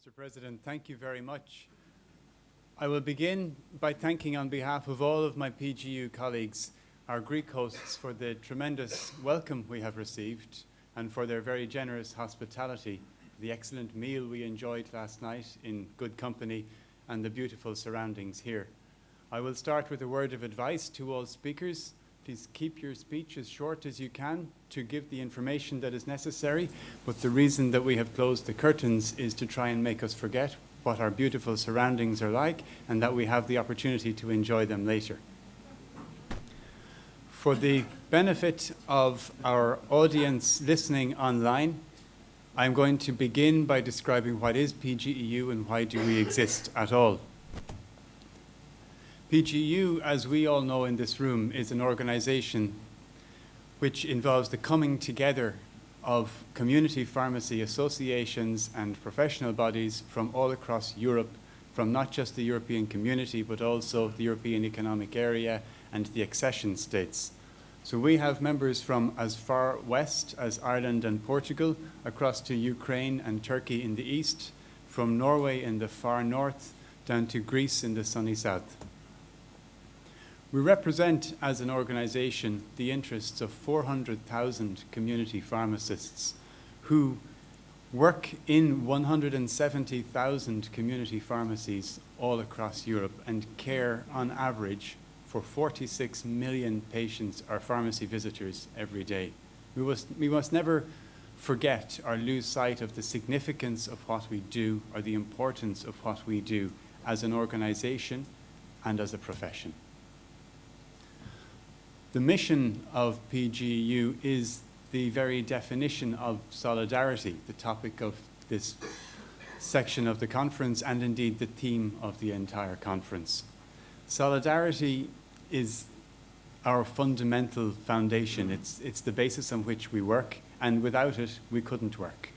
Mr. President. Thank you very much. I will begin by thanking on behalf of all of my PGEU colleagues, our Greek hosts, for the tremendous welcome we have received and for their very generous hospitality, the excellent meal we enjoyed last night in good company and the beautiful surroundings here. I will start with a word of advice to all speakers. Please keep your speech as short as you can to give the information that is necessary, but the reason that we have closed the curtains is to try and make us forget what our beautiful surroundings are like and that we have the opportunity to enjoy them later. For the benefit of our audience listening online, I'm going to begin by describing what is PGEU and why do we exist at all. PGEU, as we all know in this room, is an organization which involves the coming together of community pharmacy associations and professional bodies from all across Europe, from not just the European community, but also the European Economic Area and the accession states. So we have members from as far west as Ireland and Portugal, across to Ukraine and Turkey in the east, from Norway in the far north, down to Greece in the sunny south. We represent, as an organization, the interests of 400,000 community pharmacists who work in 170,000 community pharmacies all across Europe and care, on average, for 46 million patients or pharmacy visitors every day. We must never forget or lose sight of the significance of what we do or the importance of what we do as an organization and as a profession. The mission of PGEU is the very definition of solidarity, the topic of this section of the conference and indeed the theme of the entire conference. Solidarity is our fundamental foundation. It's the basis on which we work, and without it, we couldn't work.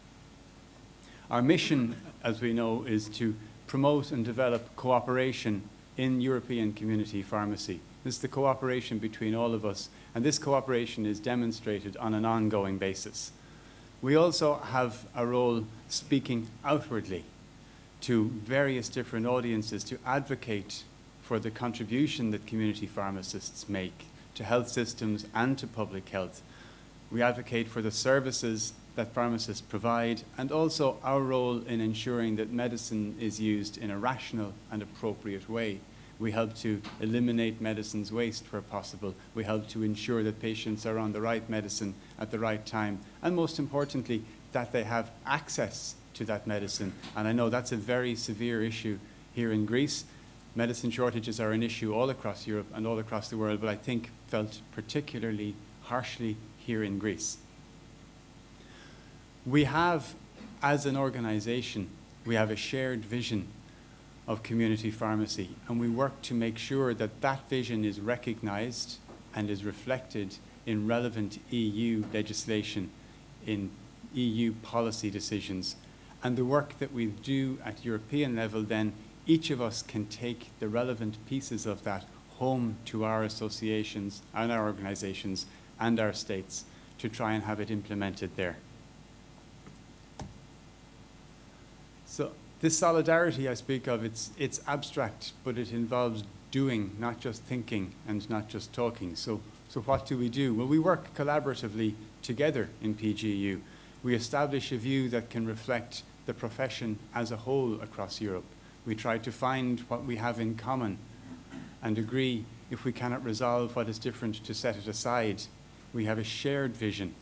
Our mission, as we know, is to promote and develop cooperation in European community pharmacy. This is the cooperation between all of us, and this cooperation is demonstrated on an ongoing basis. We also have a role speaking outwardly to various different audiences to advocate for the contribution that community pharmacists make to health systems and to public health. We advocate for the services that pharmacists provide and also our role in ensuring that medicine is used in a rational and appropriate way. We help to eliminate medicine's waste where possible. We help to ensure that patients are on the right medicine at the right time, and most importantly, that they have access to that medicine. And I know that's a very severe issue here in Greece. Medicine shortages are an issue all across Europe and all across the world, but I think felt particularly harshly here in Greece. We have, as an organization, we have a shared vision of community pharmacy, and we work to make sure that that vision is recognized and is reflected in relevant EU legislation, in EU policy decisions. And the work that we do at European level, then each of us can take the relevant pieces of that home to our associations and our organizations and our states to try and have it implemented there. So this solidarity I speak of, it's abstract, but it involves doing, not just thinking and not just talking. So what do we do? Well, we work collaboratively together in PGEU. We establish a view that can reflect the profession as a whole across Europe. We try to find what we have in common and agree, if we cannot resolve what is different, to set it aside. We have a shared vision.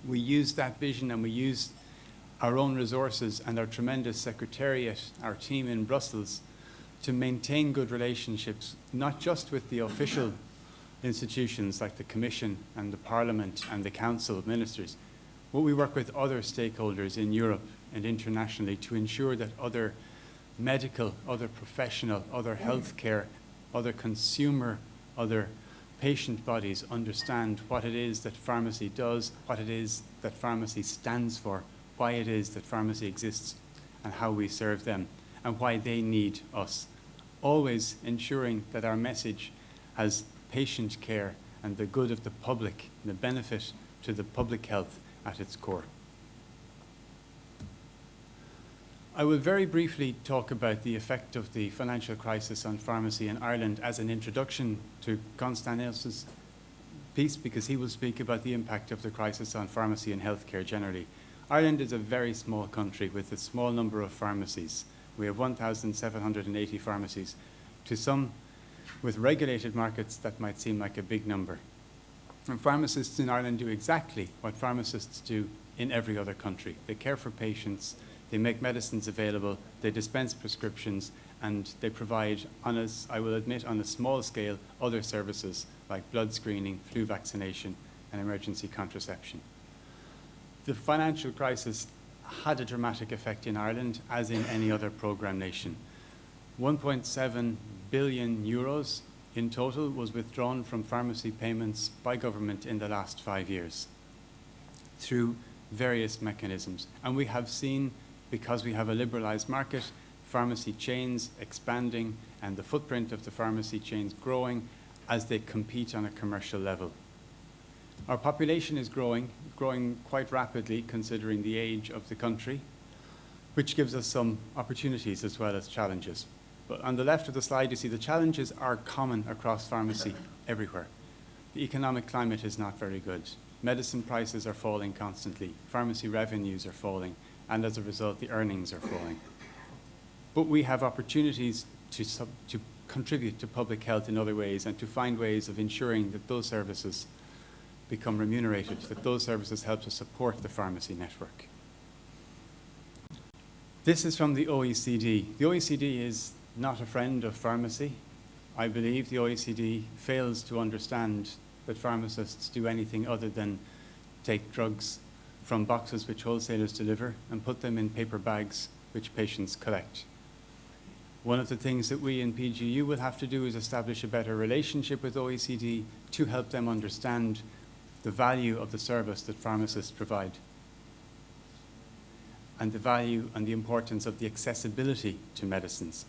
We use that vision and we use our own resources and our tremendous secretariat, our team in Brussels, to maintain good relationships, not just with the official institutions like the Commission and the Parliament and the Council of Ministers, but we work with other stakeholders in Europe and internationally to ensure that other medical, other professional, other healthcare, other consumer, other patient bodies understand what it is that pharmacy does, what it is that pharmacy stands for, why it is that pharmacy exists and how we serve them and why they need us. Always ensuring that our message has patient care and the good of the public, and the benefit to the public health at its core. I will very briefly talk about the effect of the financial crisis on pharmacy in Ireland as an introduction to Constantinos' piece, because he will speak about the impact of the crisis on pharmacy and healthcare generally. Ireland is a very small country with a small number of pharmacies. We have 1,780 pharmacies. To some with regulated markets, that might seem like a big number. And pharmacists in Ireland do exactly what pharmacists do in every other country. They care for patients, they make medicines available, they dispense prescriptions, and they provide, I will admit, on a small scale, other services like blood screening, flu vaccination, and emergency contraception. The financial crisis had a dramatic effect in Ireland, as in any other programme nation. 1.7 billion euros in total was withdrawn from pharmacy payments by government in the last 5 years through various mechanisms. And we have seen, because we have a liberalised market, pharmacy chains expanding and the footprint of the pharmacy chains growing as they compete on a commercial level. Our population is growing quite rapidly considering the age of the country, which gives us some opportunities as well as challenges. But on the left of the slide, you see the challenges are common across pharmacy everywhere. The economic climate is not very good. Medicine prices are falling constantly. Pharmacy revenues are falling, and as a result, the earnings are falling. But we have opportunities to contribute to public health in other ways and to find ways of ensuring that those services become remunerated, that those services help to support the pharmacy network. This is from the OECD. The OECD is not a friend of pharmacy. I believe the OECD fails to understand that pharmacists do anything other than take drugs from boxes which wholesalers deliver and put them in paper bags which patients collect. One of the things that we in PGEU will have to do is establish a better relationship with OECD to help them understand the value of the service that pharmacists provide and the value and the importance of the accessibility to medicines.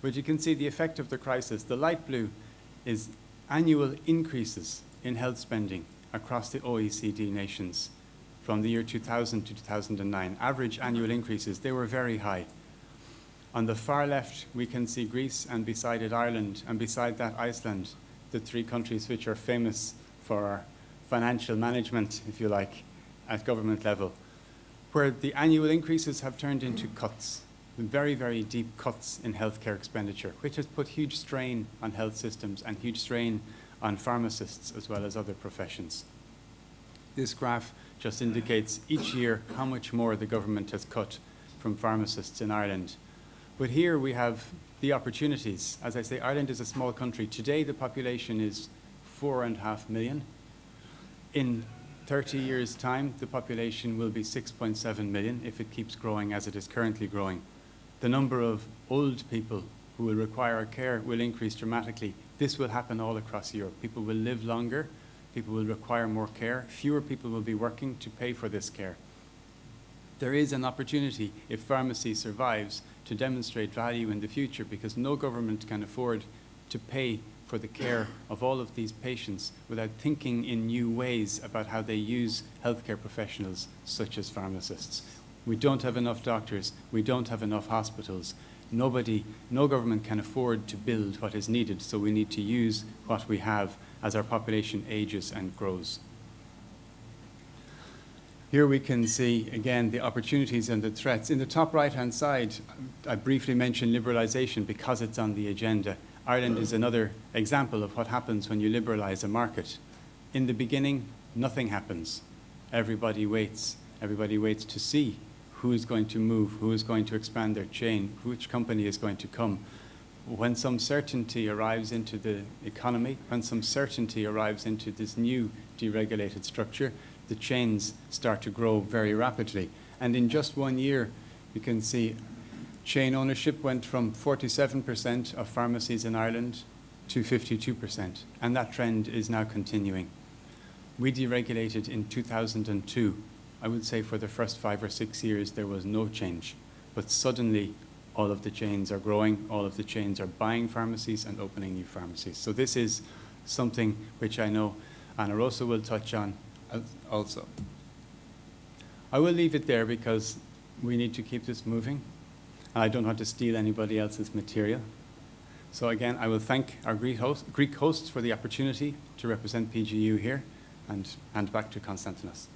But you can see the effect of the crisis. The light blue is annual increases in health spending across the OECD nations from the year 2000 to 2009. Average annual increases, they were very high. On the far left, we can see Greece, and beside it Ireland, and beside that Iceland, the three countries which are famous for financial management, if you like, at government level, where the annual increases have turned into cuts, very, very deep cuts in healthcare expenditure, which has put huge strain on health systems and huge strain on pharmacists as well as other professions. This graph just indicates each year how much more the government has cut from pharmacists in Ireland. But here we have the opportunities. As I say, Ireland is a small country. Today the population is 4.5 million. In 30 years' time, the population will be 6.7 million if it keeps growing as it is currently growing. The number of old people who will require care will increase dramatically. This will happen all across Europe. People will live longer, people will require more care, fewer people will be working to pay for this care. There is an opportunity, if pharmacy survives, to demonstrate value in the future, because no government can afford to pay for the care of all of these patients without thinking in new ways about how they use healthcare professionals such as pharmacists. We don't have enough doctors, we don't have enough hospitals. No government can afford to build what is needed, so we need to use what we have as our population ages and grows. Here we can see, again, the opportunities and the threats. In the top right-hand side, I briefly mentioned liberalisation because it's on the agenda. Ireland is another example of what happens when you liberalise a market. In the beginning, nothing happens. Everybody waits. Everybody waits to see who is going to move, who is going to expand their chain, which company is going to come. When some certainty arrives into the economy, when some certainty arrives into this new deregulated structure, the chains start to grow very rapidly. And in just 1 year, you can see chain ownership went from 47% of pharmacies in Ireland to 52%, and that trend is now continuing. We deregulated in 2002. I would say for the first 5 or 6 years there was no change, but suddenly all of the chains are growing, all of the chains are buying pharmacies and opening new pharmacies. So this is something which I know Anna Rosa will touch on also. I will leave it there because we need to keep this moving. and I don't want to steal anybody else's material. So again, I will thank our Greek hosts for the opportunity to represent PGEU here, and hand back to Konstantinos.